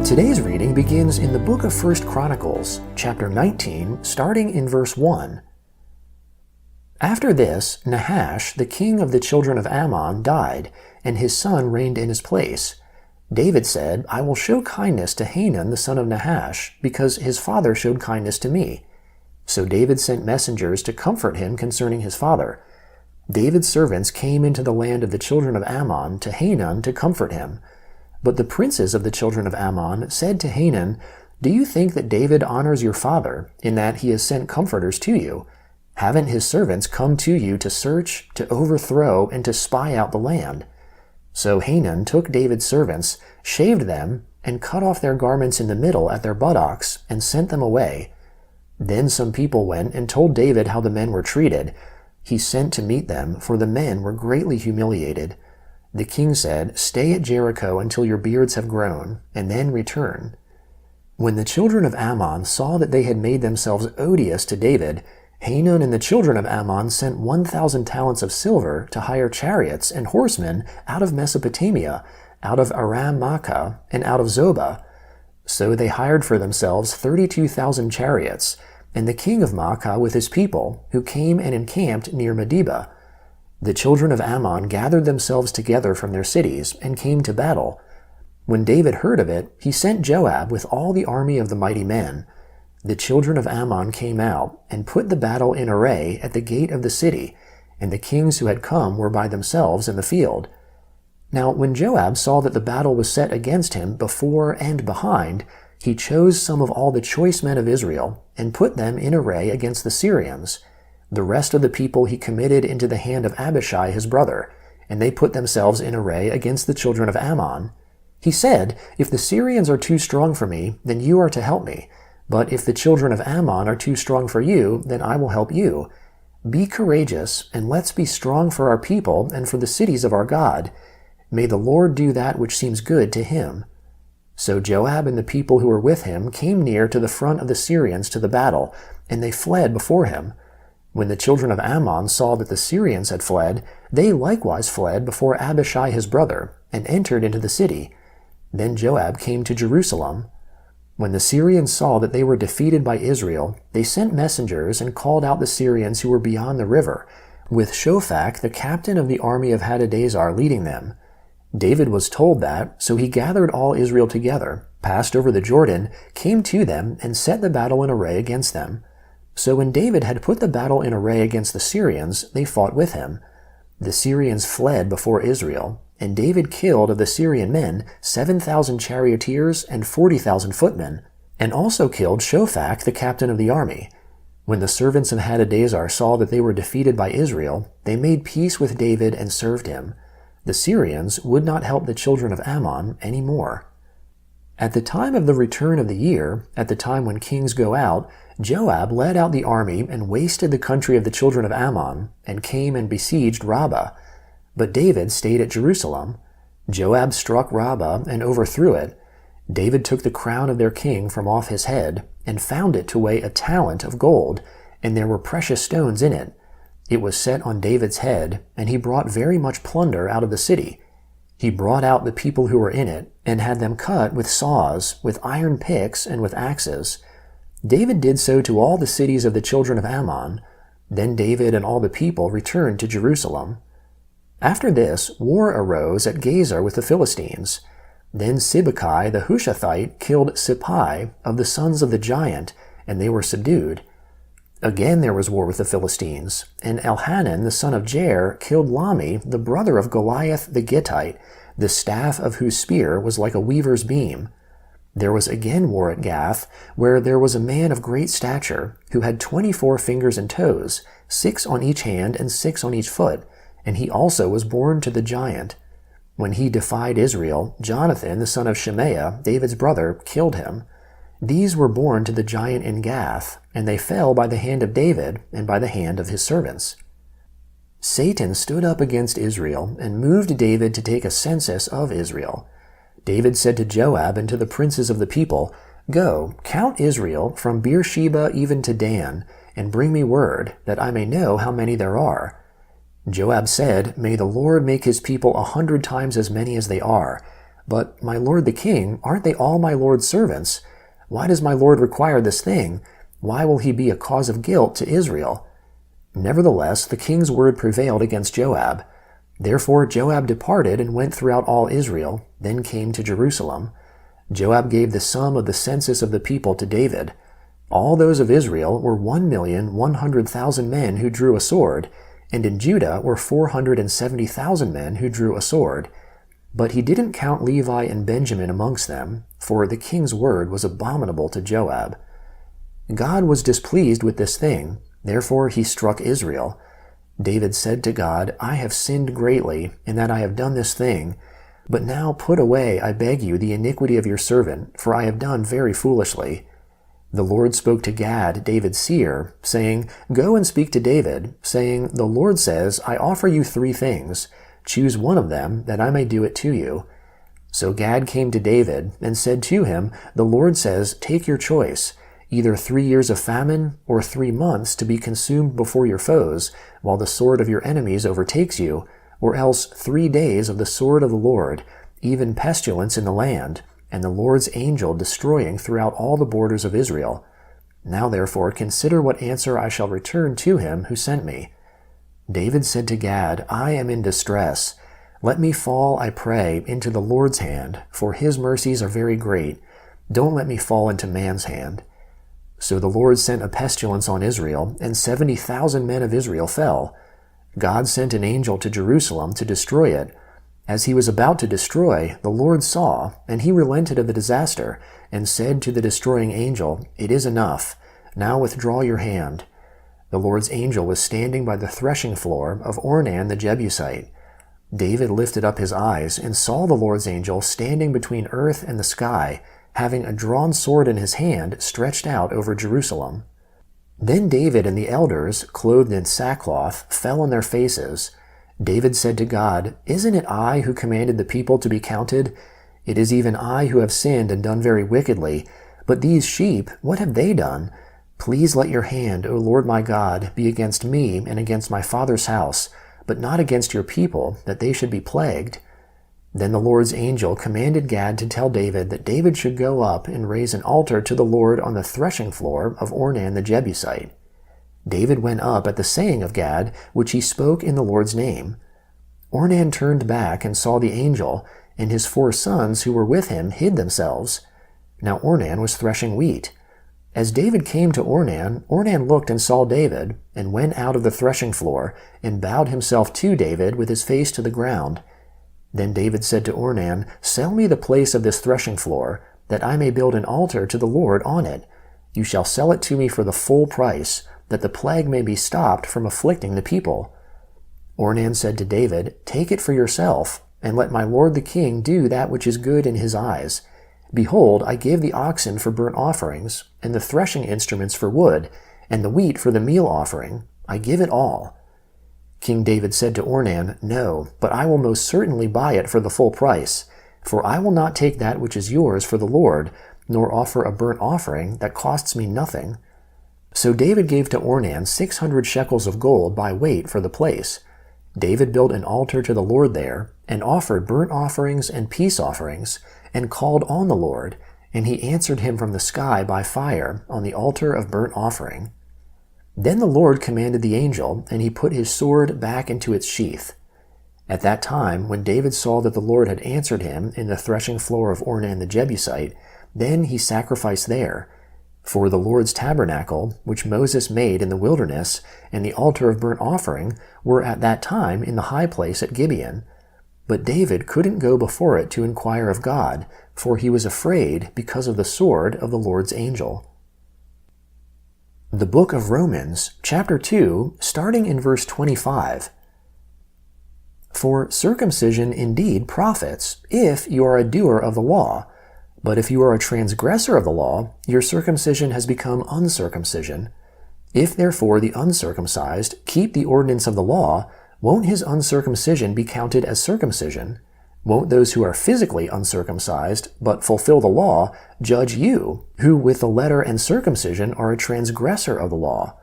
Today's reading begins in the book of 1 Chronicles, chapter 19, starting in verse 1. After this, Nahash, the king of the children of Ammon, died, and his son reigned in his place. David said, I will show kindness to Hanun the son of Nahash, because his father showed kindness to me. So David sent messengers to comfort him concerning his father. David's servants came into the land of the children of Ammon to Hanun to comfort him. But the princes of the children of Ammon said to Hanun, Do you think that David honors your father, in that he has sent comforters to you? Haven't his servants come to you to search, to overthrow, and to spy out the land? So Hanun took David's servants, shaved them, and cut off their garments in the middle at their buttocks, and sent them away. Then some people went and told David how the men were treated. He sent to meet them, for the men were greatly humiliated. The king said, Stay at Jericho until your beards have grown, and then return. When the children of Ammon saw that they had made themselves odious to David, Hanun and the children of Ammon sent 1,000 talents of silver to hire chariots and horsemen out of Mesopotamia, out of Aram-Maacah, and out of Zobah. So they hired for themselves 32,000 chariots, and the king of Maacah with his people, who came and encamped near Medeba. The children of Ammon gathered themselves together from their cities and came to battle. When David heard of it, he sent Joab with all the army of the mighty men. The children of Ammon came out and put the battle in array at the gate of the city, and the kings who had come were by themselves in the field. Now when Joab saw that the battle was set against him before and behind, he chose some of all the choice men of Israel and put them in array against the Syrians. The rest of the people he committed into the hand of Abishai his brother, and they put themselves in array against the children of Ammon. He said, If the Syrians are too strong for me, then you are to help me. But if the children of Ammon are too strong for you, then I will help you. Be courageous, and let's be strong for our people and for the cities of our God. May the Lord do that which seems good to him. So Joab and the people who were with him came near to the front of the Syrians to the battle, and they fled before him. When the children of Ammon saw that the Syrians had fled, they likewise fled before Abishai his brother, and entered into the city. Then Joab came to Jerusalem. When the Syrians saw that they were defeated by Israel, they sent messengers and called out the Syrians who were beyond the river, with Shophach the captain of the army of Hadadezer leading them. David was told that, so he gathered all Israel together, passed over the Jordan, came to them, and set the battle in array against them. So when David had put the battle in array against the Syrians, they fought with him. The Syrians fled before Israel, and David killed of the Syrian men 7,000 charioteers and 40,000 footmen, and also killed Shophach the captain of the army. When the servants of Hadadezer saw that they were defeated by Israel, they made peace with David and served him. The Syrians would not help the children of Ammon any more. At the time of the return of the year, at the time when kings go out, Joab led out the army and wasted the country of the children of Ammon, and came and besieged Rabbah. But David stayed at Jerusalem. Joab struck Rabbah and overthrew it. David took the crown of their king from off his head, and found it to weigh a talent of gold, and there were precious stones in it. It was set on David's head, and he brought very much plunder out of the city. He brought out the people who were in it, and had them cut with saws, with iron picks, and with axes. David did so to all the cities of the children of Ammon. Then David and all the people returned to Jerusalem. After this, war arose at Gezer with the Philistines. Then Sibbecai the Hushathite killed Sippai of the sons of the giant, and they were subdued. Again there was war with the Philistines, and Elhanan the son of Jair killed Lami, the brother of Goliath the Gittite, the staff of whose spear was like a weaver's beam. There was again war at Gath, where there was a man of great stature, who had 24 fingers and toes, 6 on each hand and 6 on each foot, and he also was born to the giant. When he defied Israel, Jonathan the son of Shemaiah, David's brother, killed him. These were born to the giant in Gath, and they fell by the hand of David and by the hand of his servants. Satan stood up against Israel and moved David to take a census of Israel. David said to Joab and to the princes of the people, "Go, count Israel from Beersheba even to Dan, and bring me word, that I may know how many there are." Joab said, "May the Lord make his people 100 times as many as they are. But, my lord the king, aren't they all my lord's servants? Why does my lord require this thing? Why will he be a cause of guilt to Israel?" Nevertheless, the king's word prevailed against Joab. Therefore Joab departed and went throughout all Israel, then came to Jerusalem. Joab gave the sum of the census of the people to David. All those of Israel were 1,100,000 men who drew a sword, and in Judah were 470,000 men who drew a sword. But he didn't count Levi and Benjamin amongst them, for the king's word was abominable to Joab. God was displeased with this thing, therefore he struck Israel. David said to God, "I have sinned greatly, in that I have done this thing. But now put away, I beg you, the iniquity of your servant, for I have done very foolishly." The Lord spoke to Gad, David's seer, saying, "Go and speak to David, saying, The Lord says, I offer you 3 things. Choose one of them, that I may do it to you." So Gad came to David and said to him, "The Lord says, take your choice, either 3 years of famine or 3 months to be consumed before your foes, while the sword of your enemies overtakes you, or else 3 days of the sword of the Lord, even pestilence in the land, and the Lord's angel destroying throughout all the borders of Israel. Now therefore consider what answer I shall return to him who sent me." David said to Gad, "I am in distress. Let me fall, I pray, into the Lord's hand, for his mercies are very great. Don't let me fall into man's hand." So the Lord sent a pestilence on Israel, and 70,000 men of Israel fell. God sent an angel to Jerusalem to destroy it. As he was about to destroy, the Lord saw, and he relented of the disaster, and said to the destroying angel, "It is enough. Now withdraw your hand." The Lord's angel was standing by the threshing floor of Ornan the Jebusite. David lifted up his eyes and saw the Lord's angel standing between earth and the sky, having a drawn sword in his hand stretched out over Jerusalem. Then David and the elders, clothed in sackcloth, fell on their faces. David said to God, "Isn't it I who commanded the people to be counted? It is even I who have sinned and done very wickedly. But these sheep, what have they done? Please let your hand, O Lord my God, be against me and against my father's house, but not against your people, that they should be plagued." Then the Lord's angel commanded Gad to tell David that David should go up and raise an altar to the Lord on the threshing floor of Ornan the Jebusite. David went up at the saying of Gad, which he spoke in the Lord's name. Ornan turned back and saw the angel, and his 4 sons who were with him hid themselves. Now Ornan was threshing wheat. As David came to Ornan, Ornan looked and saw David, and went out of the threshing floor, and bowed himself to David with his face to the ground. Then David said to Ornan, "Sell me the place of this threshing floor, that I may build an altar to the Lord on it. You shall sell it to me for the full price, that the plague may be stopped from afflicting the people." Ornan said to David, "Take it for yourself, and let my lord the king do that which is good in his eyes. Behold, I give the oxen for burnt offerings, and the threshing instruments for wood, and the wheat for the meal offering. I give it all." King David said to Ornan, "No, but I will most certainly buy it for the full price, for I will not take that which is yours for the Lord, nor offer a burnt offering that costs me nothing." So David gave to Ornan 600 shekels of gold by weight for the place. David built an altar to the Lord there, and offered burnt offerings and peace offerings, and called on the Lord, and he answered him from the sky by fire on the altar of burnt offering. Then the Lord commanded the angel, and he put his sword back into its sheath. At that time, when David saw that the Lord had answered him in the threshing floor of Ornan the Jebusite, then he sacrificed there. For the Lord's tabernacle, which Moses made in the wilderness, and the altar of burnt offering, were at that time in the high place at Gibeon. But David couldn't go before it to inquire of God, for he was afraid because of the sword of the Lord's angel. The book of Romans, chapter 2, starting in verse 25. "For circumcision indeed profits, if you are a doer of the law. But if you are a transgressor of the law, your circumcision has become uncircumcision. If therefore the uncircumcised keep the ordinance of the law, Won't his uncircumcision be counted as circumcision? Won't those who are physically uncircumcised, but fulfill the law, judge you, who with the letter and circumcision are a transgressor of the law?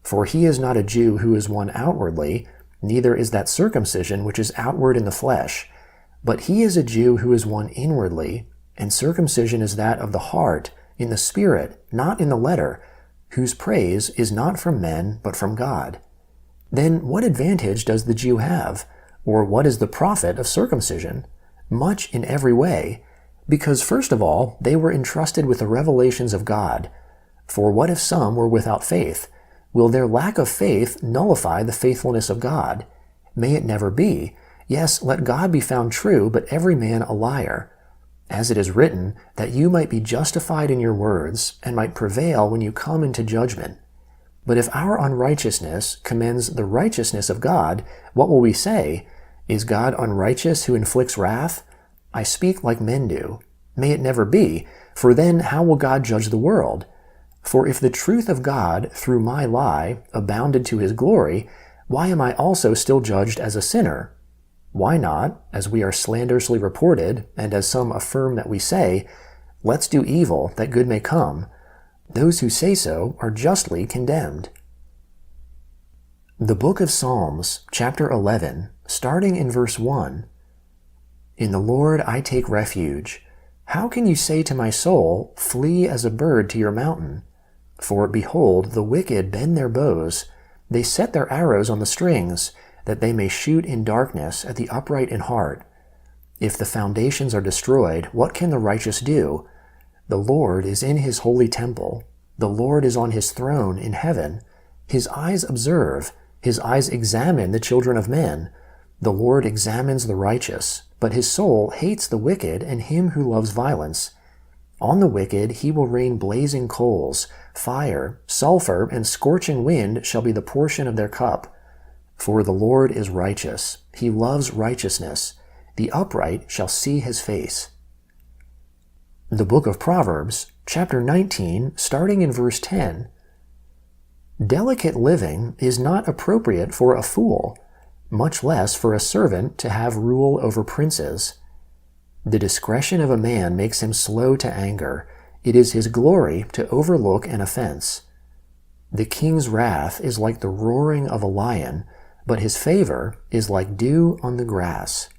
For he is not a Jew who is one outwardly, neither is that circumcision which is outward in the flesh. But he is a Jew who is one inwardly, and circumcision is that of the heart, in the spirit, not in the letter, whose praise is not from men, but from God. Then what advantage does the Jew have? Or what is the profit of circumcision? Much in every way, because first of all, they were entrusted with the revelations of God. For what if some were without faith? Will their lack of faith nullify the faithfulness of God? May it never be. Yes, let God be found true, but every man a liar. As it is written, that you might be justified in your words, and might prevail when you come into judgment. But if our unrighteousness commends the righteousness of God, what will we say? Is God unrighteous who inflicts wrath? I speak like men do. May it never be, for then how will God judge the world? For if the truth of God through my lie abounded to his glory, why am I also still judged as a sinner? Why not, as we are slanderously reported, and as some affirm that we say, let's do evil that good may come? Those who say so are justly condemned. The Book of Psalms, chapter 11, starting in verse 1. In the Lord I take refuge. How can you say to my soul, flee as a bird to your mountain? For behold, the wicked bend their bows. They set their arrows on the strings, that they may shoot in darkness at the upright in heart. If the foundations are destroyed, what can the righteous do? The Lord is in his holy temple. The Lord is on his throne in heaven. His eyes observe, his eyes examine the children of men. The Lord examines the righteous, but his soul hates the wicked and him who loves violence. On the wicked he will rain blazing coals, fire, sulfur, and scorching wind shall be the portion of their cup. For the Lord is righteous, he loves righteousness. The upright shall see his face. The Book of Proverbs, chapter 19, starting in verse 10. Delicate living is not appropriate for a fool, much less for a servant to have rule over princes. The discretion of a man makes him slow to anger. It is his glory to overlook an offense. The king's wrath is like the roaring of a lion, but his favor is like dew on the grass.